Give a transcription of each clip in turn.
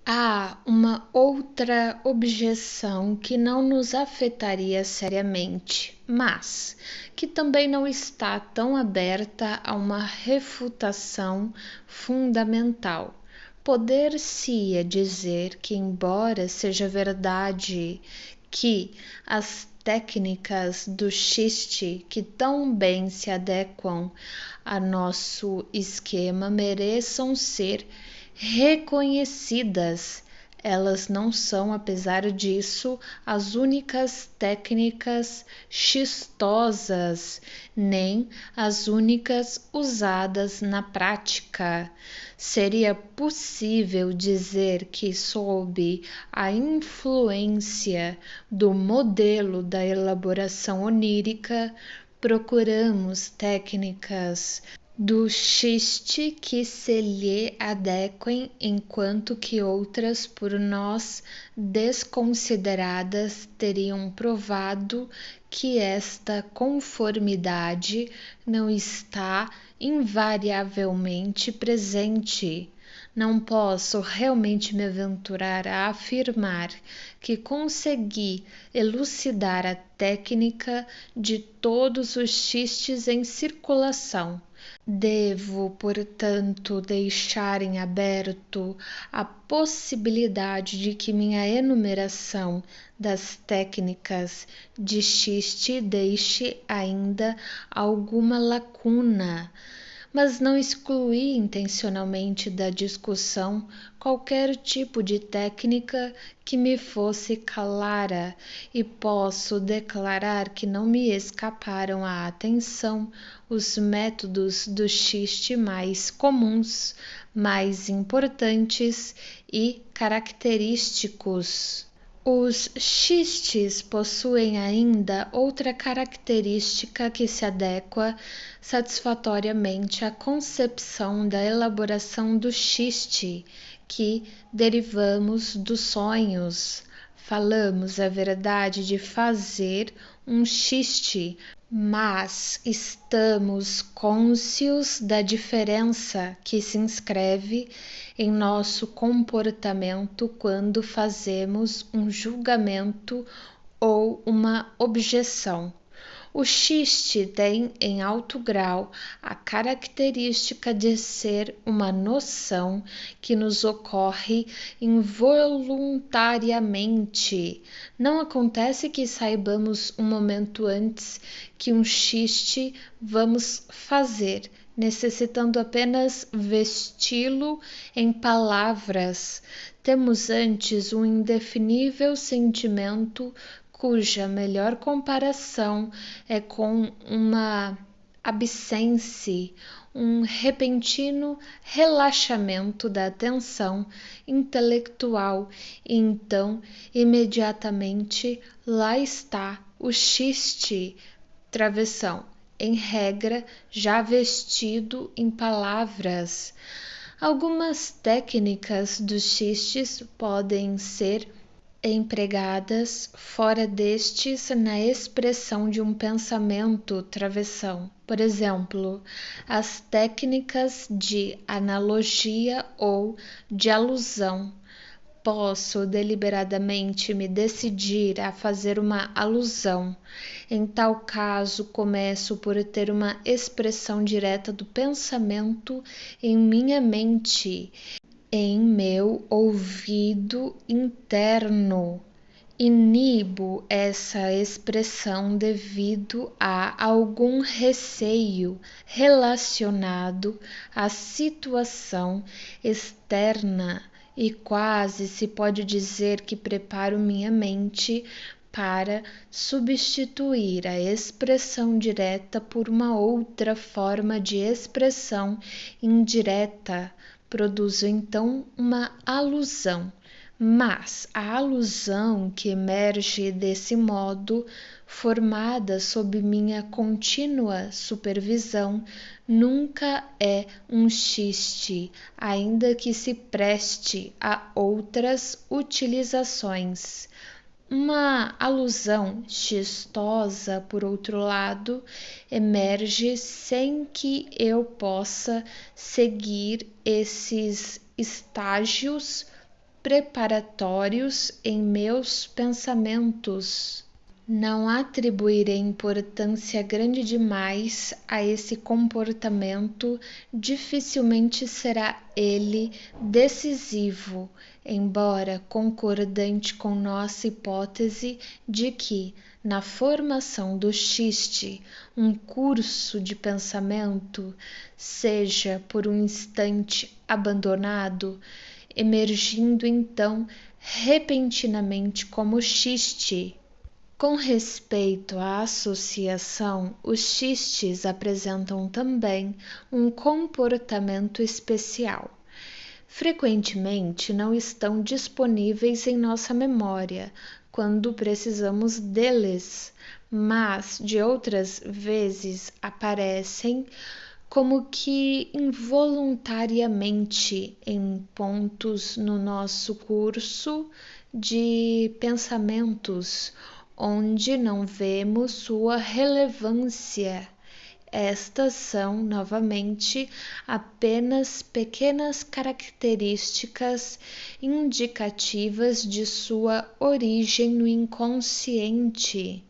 Há uma outra objeção que não nos afetaria seriamente, mas que também não está tão aberta a uma refutação fundamental. Poder-se-ia dizer que, embora seja verdade que as técnicas do xiste que tão bem se adequam a nosso esquema mereçam ser reconhecidas, elas não são, apesar disso, as únicas técnicas xistosas, nem as únicas usadas na prática. Seria possível dizer que, sob a influência do modelo da elaboração onírica, procuramos técnicas do xiste que se lhe adequem, enquanto que outras, por nós desconsideradas, teriam provado que esta conformidade não está invariavelmente presente. Não posso realmente me aventurar a afirmar que consegui elucidar a técnica de todos os xistes em circulação. Devo, portanto, deixar em aberto a possibilidade de que minha enumeração das técnicas de xiste deixe ainda alguma lacuna, mas não excluí intencionalmente da discussão qualquer tipo de técnica que me fosse clara, e posso declarar que não me escaparam à atenção os métodos do xiste mais comuns, mais importantes e característicos. Os xistes possuem ainda outra característica que se adequa satisfatoriamente à concepção da elaboração do xiste, que derivamos dos sonhos. Falamos a verdade de fazer um xiste, mas estamos cônscios da diferença que se inscreve em nosso comportamento quando fazemos um julgamento ou uma objeção. O xiste tem em alto grau a característica de ser uma noção que nos ocorre involuntariamente. Não acontece que saibamos um momento antes que um xiste vamos fazer, necessitando apenas vesti-lo em palavras. Temos antes um indefinível sentimento cuja melhor comparação é com uma absence, um repentino relaxamento da atenção intelectual, e então imediatamente lá está o xiste, travessão, em regra já vestido em palavras. Algumas técnicas dos xistes podem ser empregadas fora destes na expressão de um pensamento travessão. Por exemplo, as técnicas de analogia ou de alusão. Posso deliberadamente me decidir a fazer uma alusão. Em tal caso, começo por ter uma expressão direta do pensamento em minha mente, em meu ouvido interno. Inibo essa expressão devido a algum receio relacionado à situação externa, e quase se pode dizer que preparo minha mente para substituir a expressão direta por uma outra forma de expressão indireta. Produzo então uma alusão, mas a alusão que emerge desse modo, formada sob minha contínua supervisão, nunca é um xiste, ainda que se preste a outras utilizações. Uma alusão xistosa, por outro lado, emerge sem que eu possa seguir esses estágios preparatórios em meus pensamentos. Não atribuirei importância grande demais a esse comportamento, dificilmente será ele decisivo, embora concordante com nossa hipótese de que, na formação do xiste, um curso de pensamento seja por um instante abandonado, emergindo então repentinamente como xiste. Com respeito à associação, os xistes apresentam também um comportamento especial. Frequentemente não estão disponíveis em nossa memória quando precisamos deles, mas de outras vezes aparecem como que involuntariamente em pontos no nosso curso de pensamentos onde não vemos sua relevância. Estas são, novamente, apenas pequenas características indicativas de sua origem no inconsciente.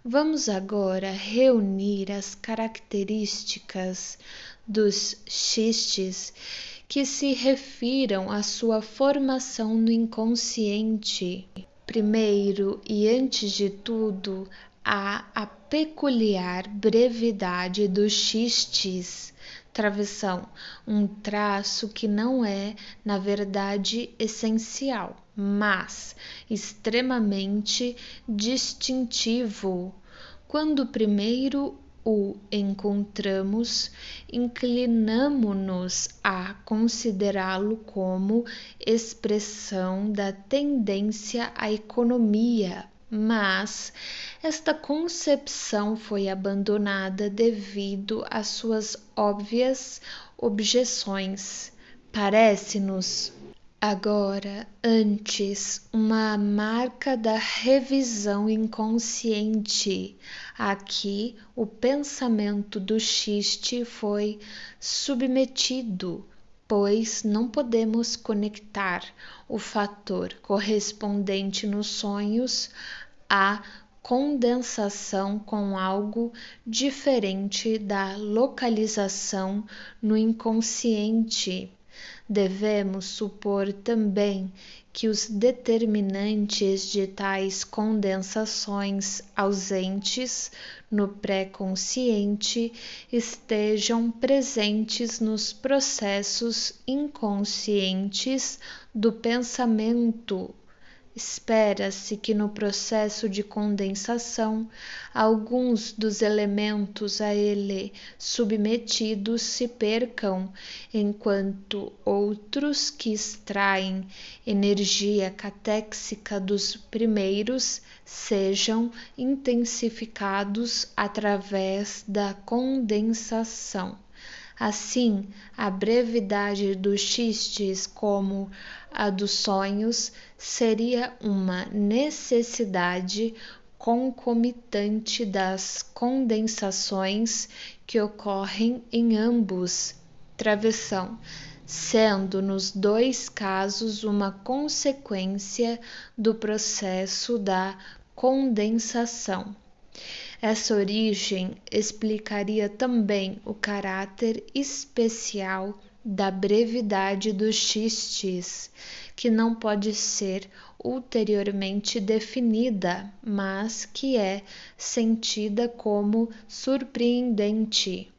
Vamos agora reunir as características dos xistes que se refiram à sua formação no inconsciente. Primeiro e antes de tudo, há a peculiar brevidade dos xistes. Travessão, um traço que não é, na verdade, essencial, mas extremamente distintivo. Quando primeiro o encontramos, inclinamo-nos a considerá-lo como expressão da tendência à economia, mas esta concepção foi abandonada devido às suas óbvias objeções. Parece-nos agora, antes, uma marca da revisão inconsciente. Aqui, o pensamento do xiste foi submetido, pois não podemos conectar o fator correspondente nos sonhos à condensação com algo diferente da localização no inconsciente. Devemos supor também que os determinantes de tais condensações ausentes no pré-consciente estejam presentes nos processos inconscientes do pensamento. Espera-se que no processo de condensação, alguns dos elementos a ele submetidos se percam, enquanto outros que extraem energia catéxica dos primeiros sejam intensificados através da condensação. Assim, a brevidade dos xistes, como a dos sonhos, seria uma necessidade concomitante das condensações que ocorrem em ambos. Travessão, sendo nos dois casos uma consequência do processo da condensação. Essa origem explicaria também o caráter especial da brevidade dos xistes, que não pode ser ulteriormente definida, mas que é sentida como surpreendente.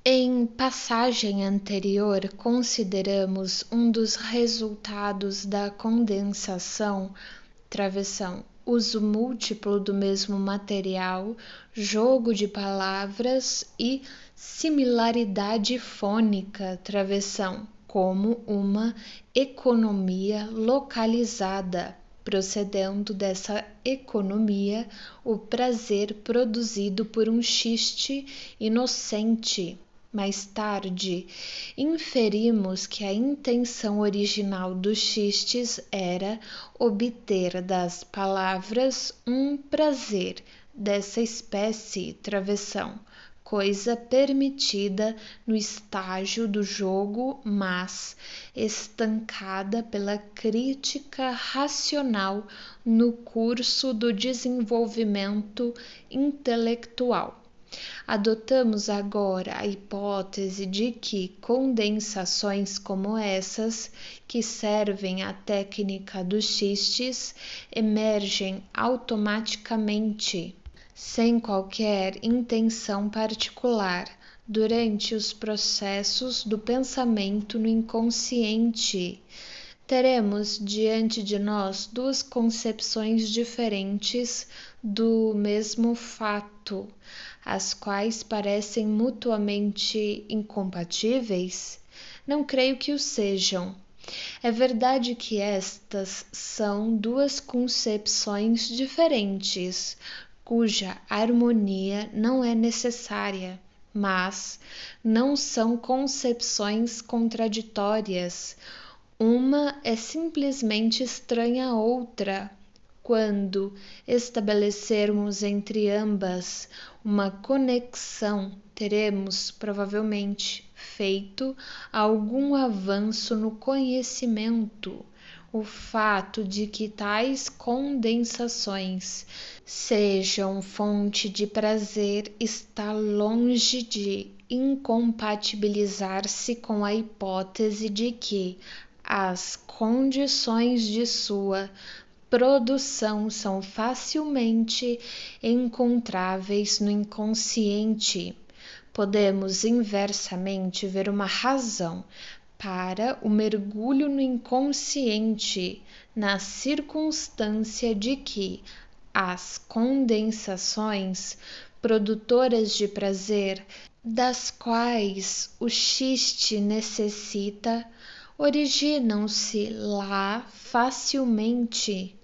Em passagem anterior, consideramos um dos resultados da condensação, travessão, uso múltiplo do mesmo material, jogo de palavras e similaridade fônica, travessão, como uma economia localizada, procedendo dessa economia o prazer produzido por um xiste inocente. Mais tarde, inferimos que a intenção original dos xistes era obter das palavras um prazer dessa espécie, travessão, coisa permitida no estágio do jogo, mas estancada pela crítica racional no curso do desenvolvimento intelectual. Adotamos agora a hipótese de que condensações como essas, que servem à técnica dos xistes, emergem automaticamente, sem qualquer intenção particular, durante os processos do pensamento no inconsciente. Teremos diante de nós duas concepções diferentes do mesmo fato, as quais parecem mutuamente incompatíveis? Não creio que o sejam. É verdade que estas são duas concepções diferentes, cuja harmonia não é necessária, mas não são concepções contraditórias. Uma é simplesmente estranha à outra. Quando estabelecermos entre ambas uma conexão, teremos provavelmente feito algum avanço no conhecimento. O fato de que tais condensações sejam fonte de prazer está longe de incompatibilizar-se com a hipótese de que as condições de sua produção são facilmente encontráveis no inconsciente. Podemos inversamente ver uma razão para o mergulho no inconsciente, na circunstância de que as condensações produtoras de prazer, das quais o xiste necessita, originam-se lá facilmente.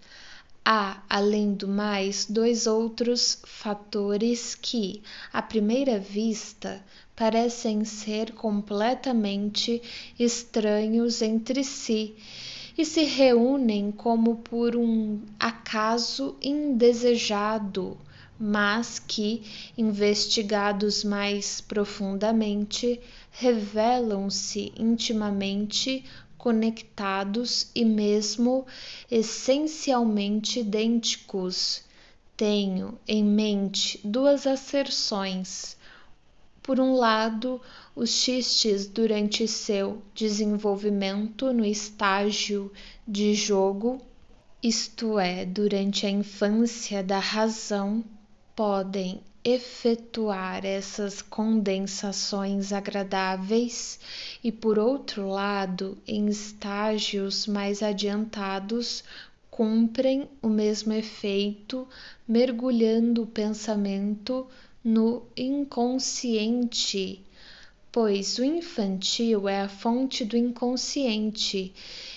Há, além do mais, dois outros fatores que, à primeira vista, parecem ser completamente estranhos entre si e se reúnem como por um acaso indesejado, mas que, investigados mais profundamente, revelam-se intimamente conectados e mesmo essencialmente idênticos. Tenho em mente duas asserções. Por um lado, os xistes durante seu desenvolvimento no estágio de jogo, isto é, durante a infância da razão, podem efetuar essas condensações agradáveis e, por outro lado, em estágios mais adiantados, cumprem o mesmo efeito, mergulhando o pensamento no inconsciente, pois o infantil é a fonte do inconsciente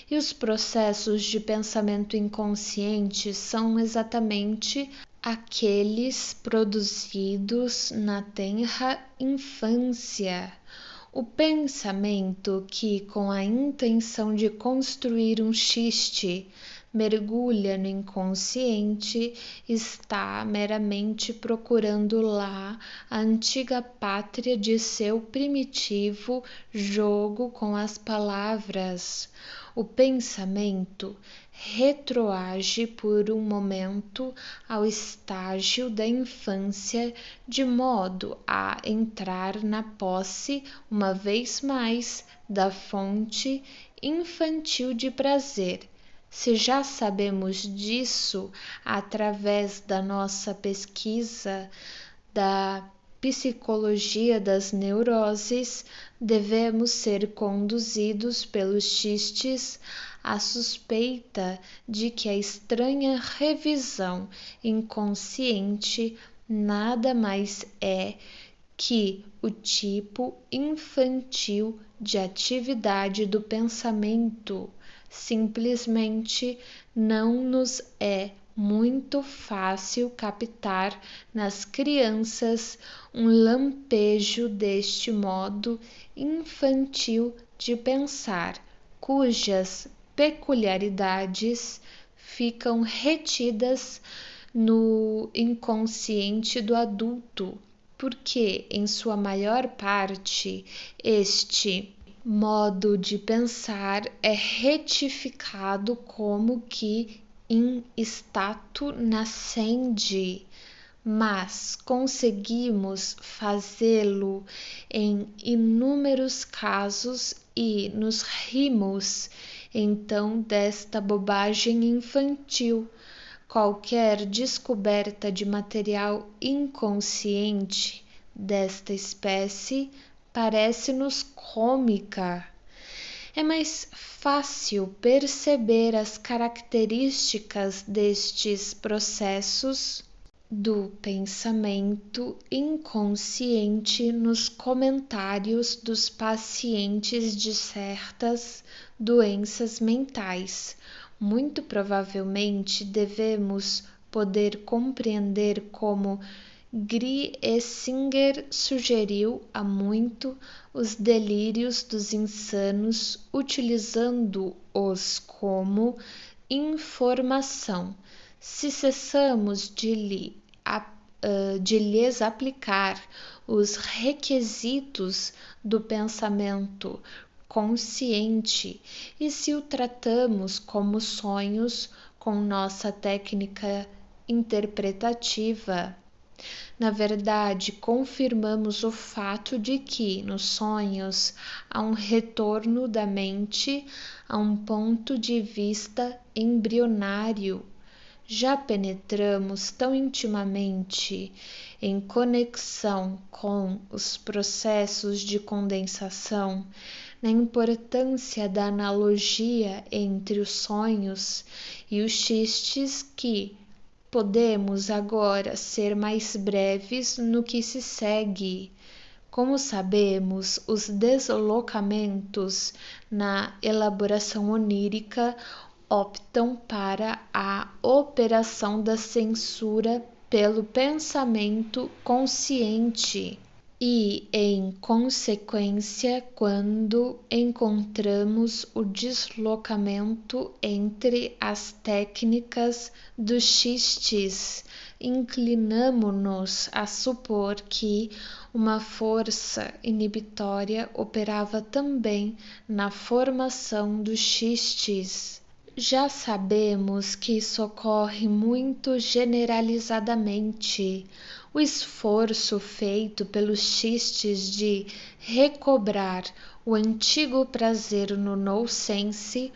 e os processos de pensamento inconsciente são exatamente aqueles produzidos na tenra infância. O pensamento que, com a intenção de construir um xiste, mergulha no inconsciente, está meramente procurando lá a antiga pátria de seu primitivo jogo com as palavras. O pensamento retroage por um momento ao estágio da infância, de modo a entrar na posse, uma vez mais, da fonte infantil de prazer. Se já sabemos disso através da nossa pesquisa da psicologia das neuroses, devemos ser conduzidos pelos xistes à suspeita de que a estranha revisão inconsciente nada mais é que o tipo infantil de atividade do pensamento. Simplesmente não nos é muito fácil captar nas crianças um lampejo deste modo infantil de pensar, cujas peculiaridades ficam retidas no inconsciente do adulto. porque, em sua maior parte, este modo de pensar é retificado como que in statu nascendi, mas conseguimos fazê-lo em inúmeros casos e nos rimos então desta bobagem infantil. Qualquer descoberta de material inconsciente desta espécie parece-nos cômica. É mais fácil perceber as características destes processos do pensamento inconsciente nos comentários dos pacientes de certas doenças mentais. Muito provavelmente devemos poder compreender como Griesinger sugeriu há muito os delírios dos insanos, utilizando-os como informação. Se cessamos de lhes aplicar os requisitos do pensamento consciente e se o tratamos como sonhos com nossa técnica interpretativa, na verdade, confirmamos o fato de que, nos sonhos, há um retorno da mente a um ponto de vista embrionário. Já penetramos tão intimamente em conexão com os processos de condensação, na importância da analogia entre os sonhos e os xistes que podemos agora ser mais breves no que se segue. Como sabemos, os deslocamentos na elaboração onírica optam para a operação da censura pelo pensamento consciente. E, em consequência, quando encontramos o deslocamento entre as técnicas dos xistes, inclinamo-nos a supor que uma força inibitória operava também na formação dos xistes. Já sabemos que isso ocorre muito generalizadamente. O esforço feito pelos xistes de recobrar o antigo prazer no nonsense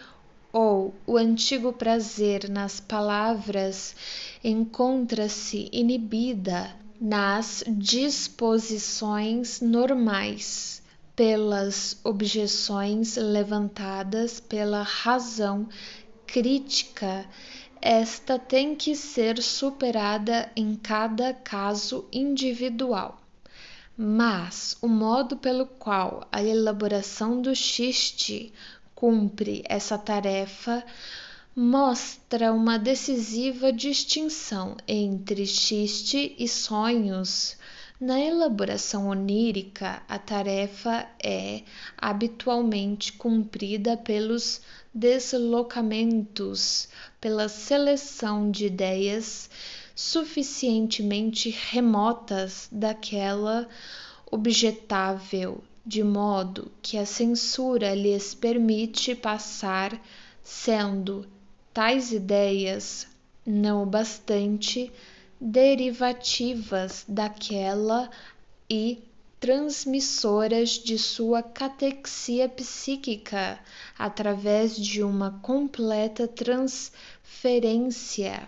ou o antigo prazer nas palavras encontra-se inibida nas disposições normais pelas objeções levantadas pela razão crítica. Esta tem que ser superada em cada caso individual. Mas o modo pelo qual a elaboração do xiste cumpre essa tarefa mostra uma decisiva distinção entre xiste e sonhos. Na elaboração onírica, a tarefa é habitualmente cumprida pelos deslocamentos, pela seleção de ideias suficientemente remotas daquela objetável, de modo que a censura lhes permite passar, sendo tais ideias não o bastante derivativas daquela e transmissoras de sua catexia psíquica através de uma completa transferência.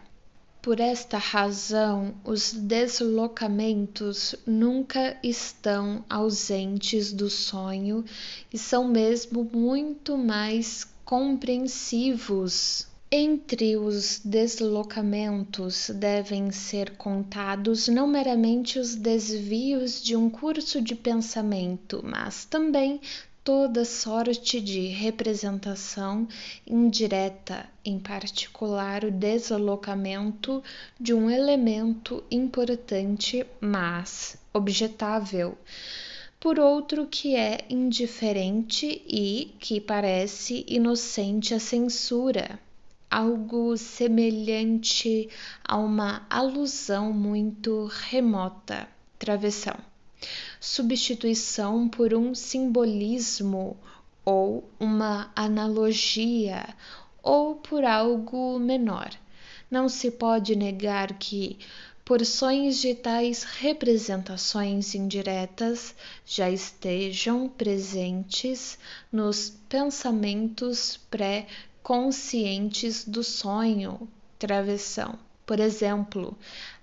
Por esta razão, os deslocamentos nunca estão ausentes do sonho e são mesmo muito mais compreensivos. Entre os deslocamentos devem ser contados não meramente os desvios de um curso de pensamento, mas também toda sorte de representação indireta, em particular o deslocamento de um elemento importante, mas objetável, por outro que é indiferente e que parece inocente à censura. Algo semelhante a uma alusão muito remota. travessão. Substituição por um simbolismo ou uma analogia ou por algo menor. Não se pode negar que porções de tais representações indiretas já estejam presentes nos pensamentos pré-conscientes do sonho, travessão. Por exemplo,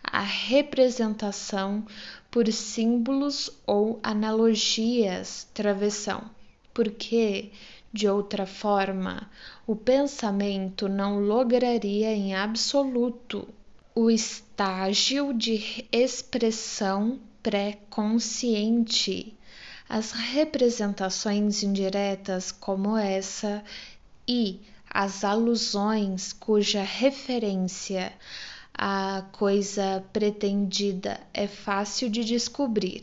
a representação por símbolos ou analogias, travessão, porque, de outra forma, o pensamento não lograria em absoluto o estágio de expressão pré-consciente. As representações indiretas como essa e as alusões cuja referência à coisa pretendida é fácil de descobrir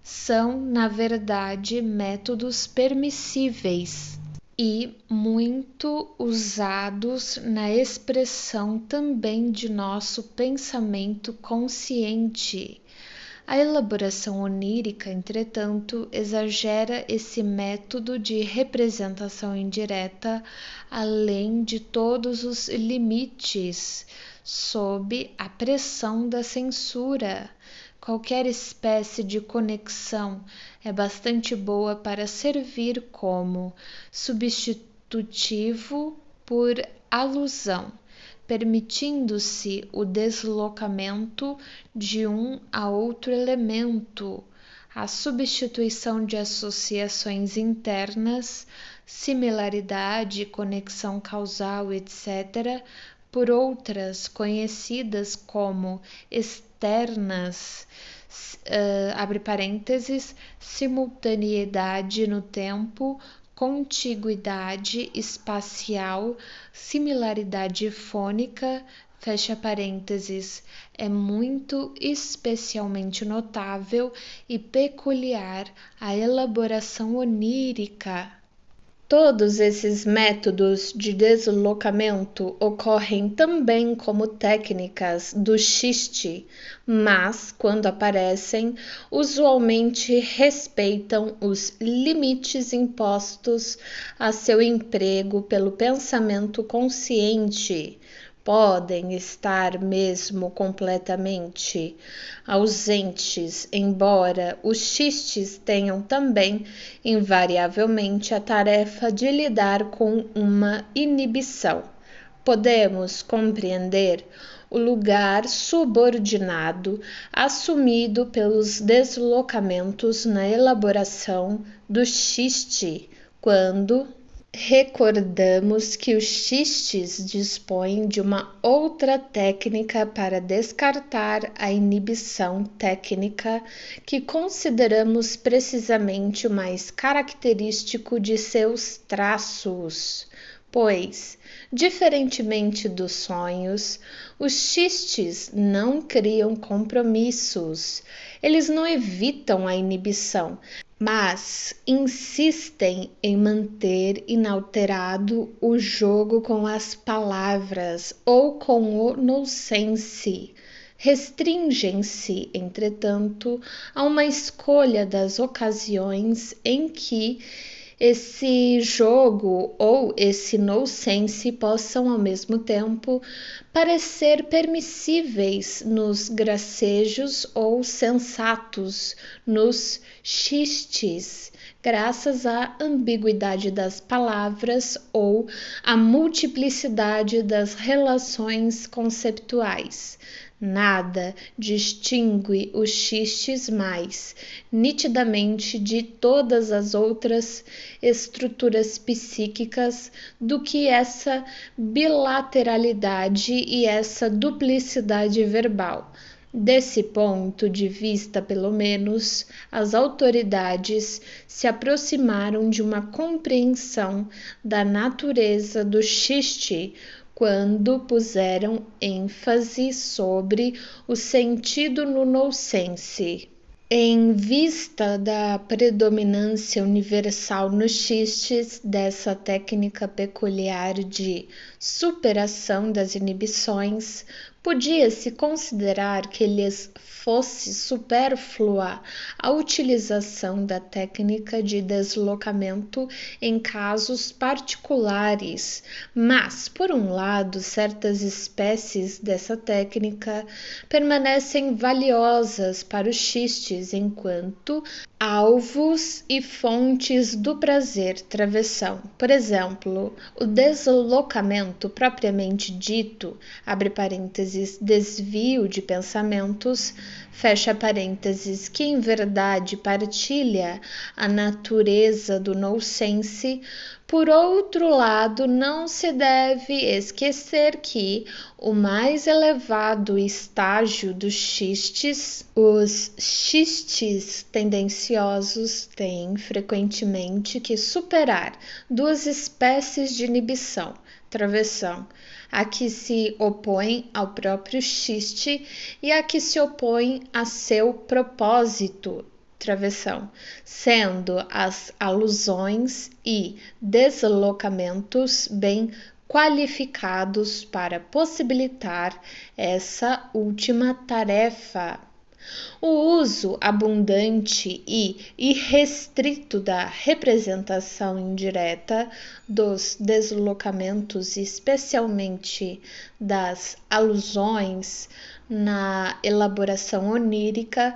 são, na verdade, métodos permissíveis e muito usados na expressão também de nosso pensamento consciente. A elaboração onírica, entretanto, exagera esse método de representação indireta além de todos os limites, sob a pressão da censura. Qualquer espécie de conexão é bastante boa para servir como substitutivo por alusão, permitindo-se o deslocamento de um a outro elemento, a substituição de associações internas, similaridade, conexão causal, etc., por outras conhecidas como externas, abre parênteses, simultaneidade no tempo, contiguidade espacial, similaridade fônica, fecha parênteses, é muito especialmente notável e peculiar a elaboração onírica. Todos esses métodos de deslocamento ocorrem também como técnicas do xiste, mas, quando aparecem, usualmente respeitam os limites impostos a seu emprego pelo pensamento consciente. Podem estar mesmo completamente ausentes, embora os xistes tenham também, invariavelmente, a tarefa de lidar com uma inibição. Podemos compreender o lugar subordinado assumido pelos deslocamentos na elaboração do xiste, quando recordamos que os xistes dispõem de uma outra técnica para descartar a inibição técnica que consideramos precisamente o mais característico de seus traços. Pois, diferentemente dos sonhos, os xistes não criam compromissos, eles não evitam a inibição, mas insistem em manter inalterado o jogo com as palavras ou com o nonsense. Restringem-se, entretanto, a uma escolha das ocasiões em que esse jogo ou esse nonsense possam ao mesmo tempo parecer permissíveis nos gracejos ou sensatos nos xistes, graças à ambiguidade das palavras ou à multiplicidade das relações conceptuais. Nada distingue os xistes mais nitidamente de todas as outras estruturas psíquicas do que essa bilateralidade e essa duplicidade verbal. Desse ponto de vista, pelo menos, as autoridades se aproximaram de uma compreensão da natureza do xiste quando puseram ênfase sobre o sentido no nonsense. Em vista da predominância universal nos xistes dessa técnica peculiar de superação das inibições, podia-se considerar que lhes fosse supérflua a utilização da técnica de deslocamento em casos particulares, mas, por um lado, certas espécies dessa técnica permanecem valiosas para os xistes enquanto alvos e fontes do prazer travessão. Por exemplo, o deslocamento propriamente dito, abre parênteses, desvio de pensamentos, fecha parênteses, que em verdade partilha a natureza do nonsense. Por outro lado, não se deve esquecer que o mais elevado estágio dos xistes, os xistes tendenciosos, têm frequentemente que superar duas espécies de inibição, travessão, a que se opõe ao próprio xiste e a que se opõe a seu propósito, travessão, sendo as alusões e deslocamentos bem qualificados para possibilitar essa última tarefa. O uso abundante e irrestrito da representação indireta dos deslocamentos, especialmente das alusões na elaboração onírica,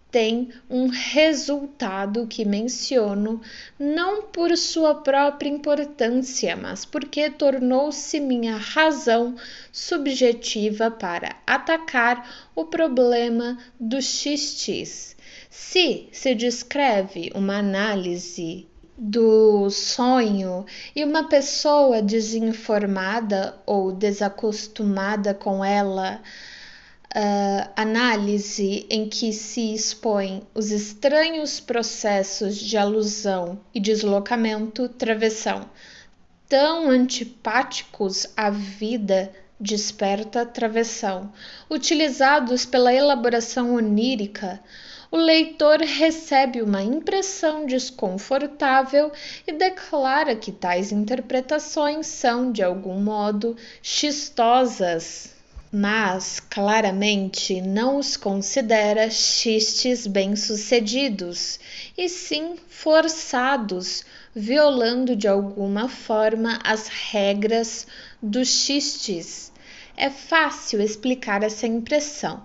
tem um resultado que menciono não por sua própria importância, mas porque tornou-se minha razão subjetiva para atacar o problema dos xistes. Se descreve uma análise do sonho e uma pessoa desinformada ou desacostumada com ela, análise em que se expõem os estranhos processos de alusão e deslocamento, travessão, tão antipáticos à vida desperta, travessão, utilizados pela elaboração onírica, o leitor recebe uma impressão desconfortável e declara que tais interpretações são, de algum modo, xistosas, mas claramente não os considera xistes bem-sucedidos, e sim forçados, violando de alguma forma as regras dos xistes. É fácil explicar essa impressão.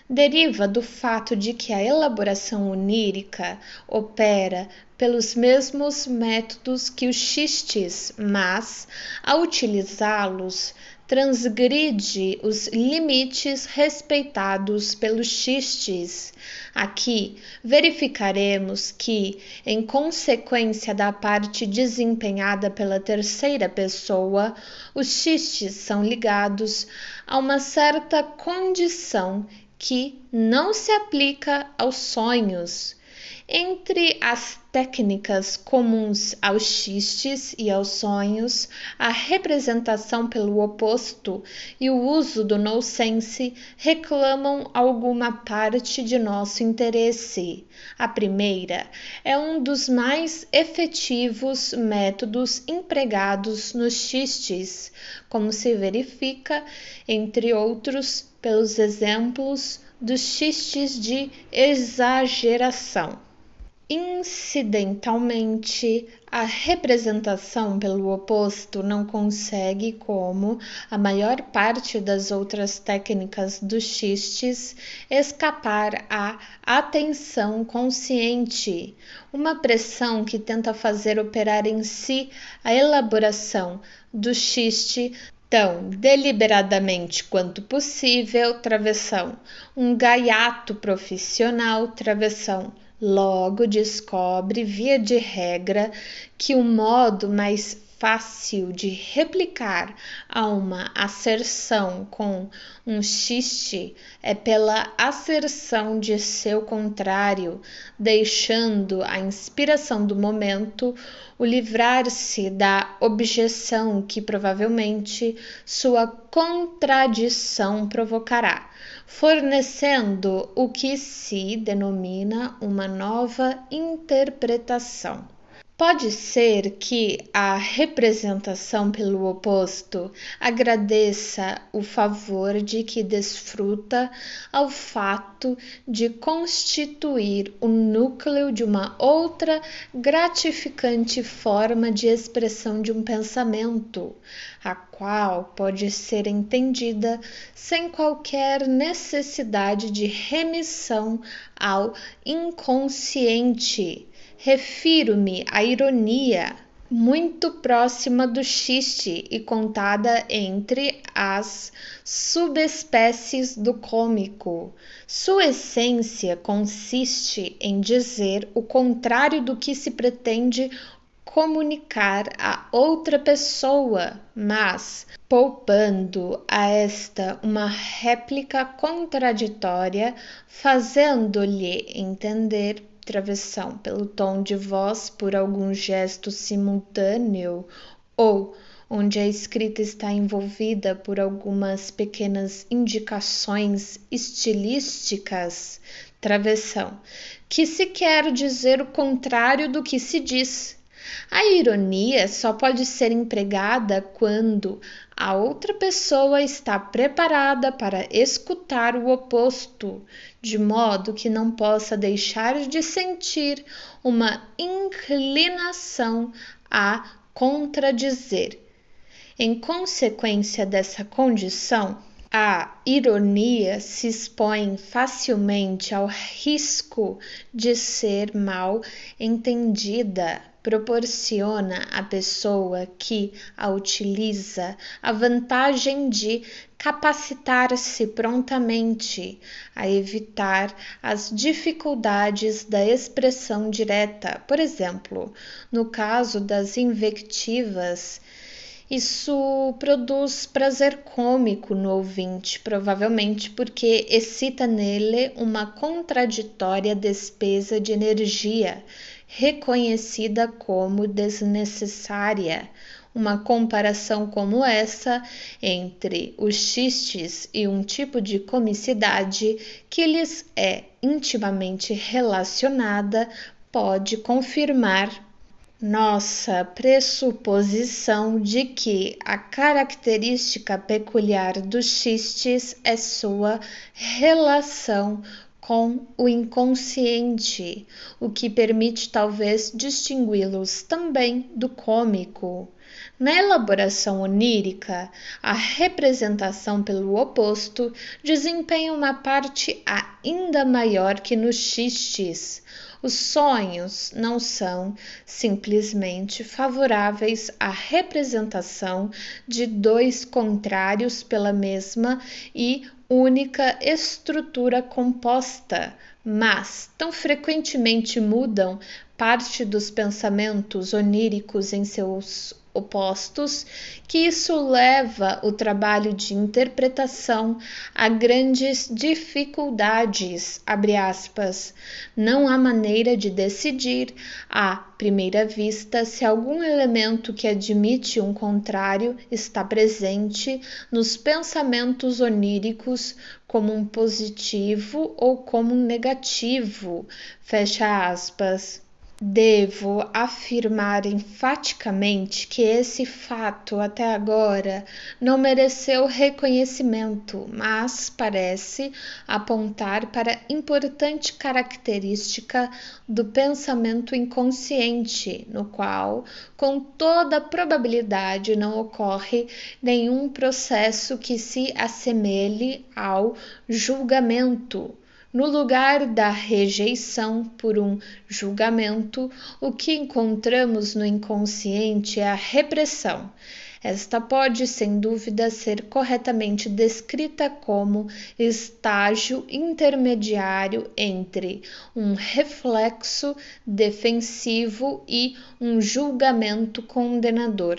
Deriva do fato de que a elaboração onírica opera pelos mesmos métodos que os xistes, mas, ao utilizá-los, transgride os limites respeitados pelos xistes. Aqui verificaremos que, em consequência da parte desempenhada pela terceira pessoa, os xistes são ligados a uma certa condição que não se aplica aos sonhos. Entre as técnicas comuns aos xistes e aos sonhos, a representação pelo oposto e o uso do nonsense reclamam alguma parte de nosso interesse. A primeira é um dos mais efetivos métodos empregados nos xistes, como se verifica, entre outros, pelos exemplos dos xistes de exageração. Incidentalmente, a representação pelo oposto não consegue, como a maior parte das outras técnicas dos xistes, escapar à atenção consciente, uma pressão que tenta fazer operar em si a elaboração do xiste tão deliberadamente quanto possível, travessão, um gaiato profissional, travessão, logo descobre, via de regra, que o modo mais fácil de replicar a uma asserção com um xiste é pela asserção de seu contrário, deixando a inspiração do momento o livrar-se da objeção que provavelmente sua contradição provocará, fornecendo o que se denomina uma nova interpretação. Pode ser que a representação pelo oposto agradeça o favor de que desfruta ao fato de constituir o núcleo de uma outra gratificante forma de expressão de um pensamento, a qual pode ser entendida sem qualquer necessidade de remissão ao inconsciente. Refiro-me à ironia, muito próxima do xiste e contada entre as subespécies do cômico. Sua essência consiste em dizer o contrário do que se pretende comunicar a outra pessoa, mas poupando a esta uma réplica contraditória, fazendo-lhe entender travessão pelo tom de voz, por algum gesto simultâneo, ou onde a escrita está envolvida por algumas pequenas indicações estilísticas, travessão, que se quer dizer o contrário do que se diz. A ironia só pode ser empregada quando a outra pessoa está preparada para escutar o oposto, de modo que não possa deixar de sentir uma inclinação a contradizer. Em consequência dessa condição, a ironia se expõe facilmente ao risco de ser mal entendida. Proporciona à pessoa que a utiliza a vantagem de capacitar-se prontamente a evitar as dificuldades da expressão direta. Por exemplo, no caso das invectivas, isso produz prazer cômico no ouvinte, provavelmente porque excita nele uma contraditória despesa de energia, reconhecida como desnecessária. Uma comparação como essa entre os xistes e um tipo de comicidade que lhes é intimamente relacionada pode confirmar nossa pressuposição de que a característica peculiar dos xistes é sua relação com o inconsciente, o que permite talvez distingui-los também do cômico. Na elaboração onírica, a representação pelo oposto desempenha uma parte ainda maior que nos xistes. Os sonhos não são simplesmente favoráveis à representação de dois contrários pela mesma e única estrutura composta, mas tão frequentemente mudam parte dos pensamentos oníricos em seus opostos, que isso leva o trabalho de interpretação a grandes dificuldades, abre aspas. Não há maneira de decidir, à primeira vista, se algum elemento que admite um contrário está presente nos pensamentos oníricos como um positivo ou como um negativo, fecha aspas. Devo afirmar enfaticamente que esse fato até agora não mereceu reconhecimento, mas parece apontar para importante característica do pensamento inconsciente, no qual, com toda probabilidade, não ocorre nenhum processo que se assemelhe ao julgamento. No lugar da rejeição por um julgamento, o que encontramos no inconsciente é a repressão. Esta pode, sem dúvida, ser corretamente descrita como estágio intermediário entre um reflexo defensivo e um julgamento condenador.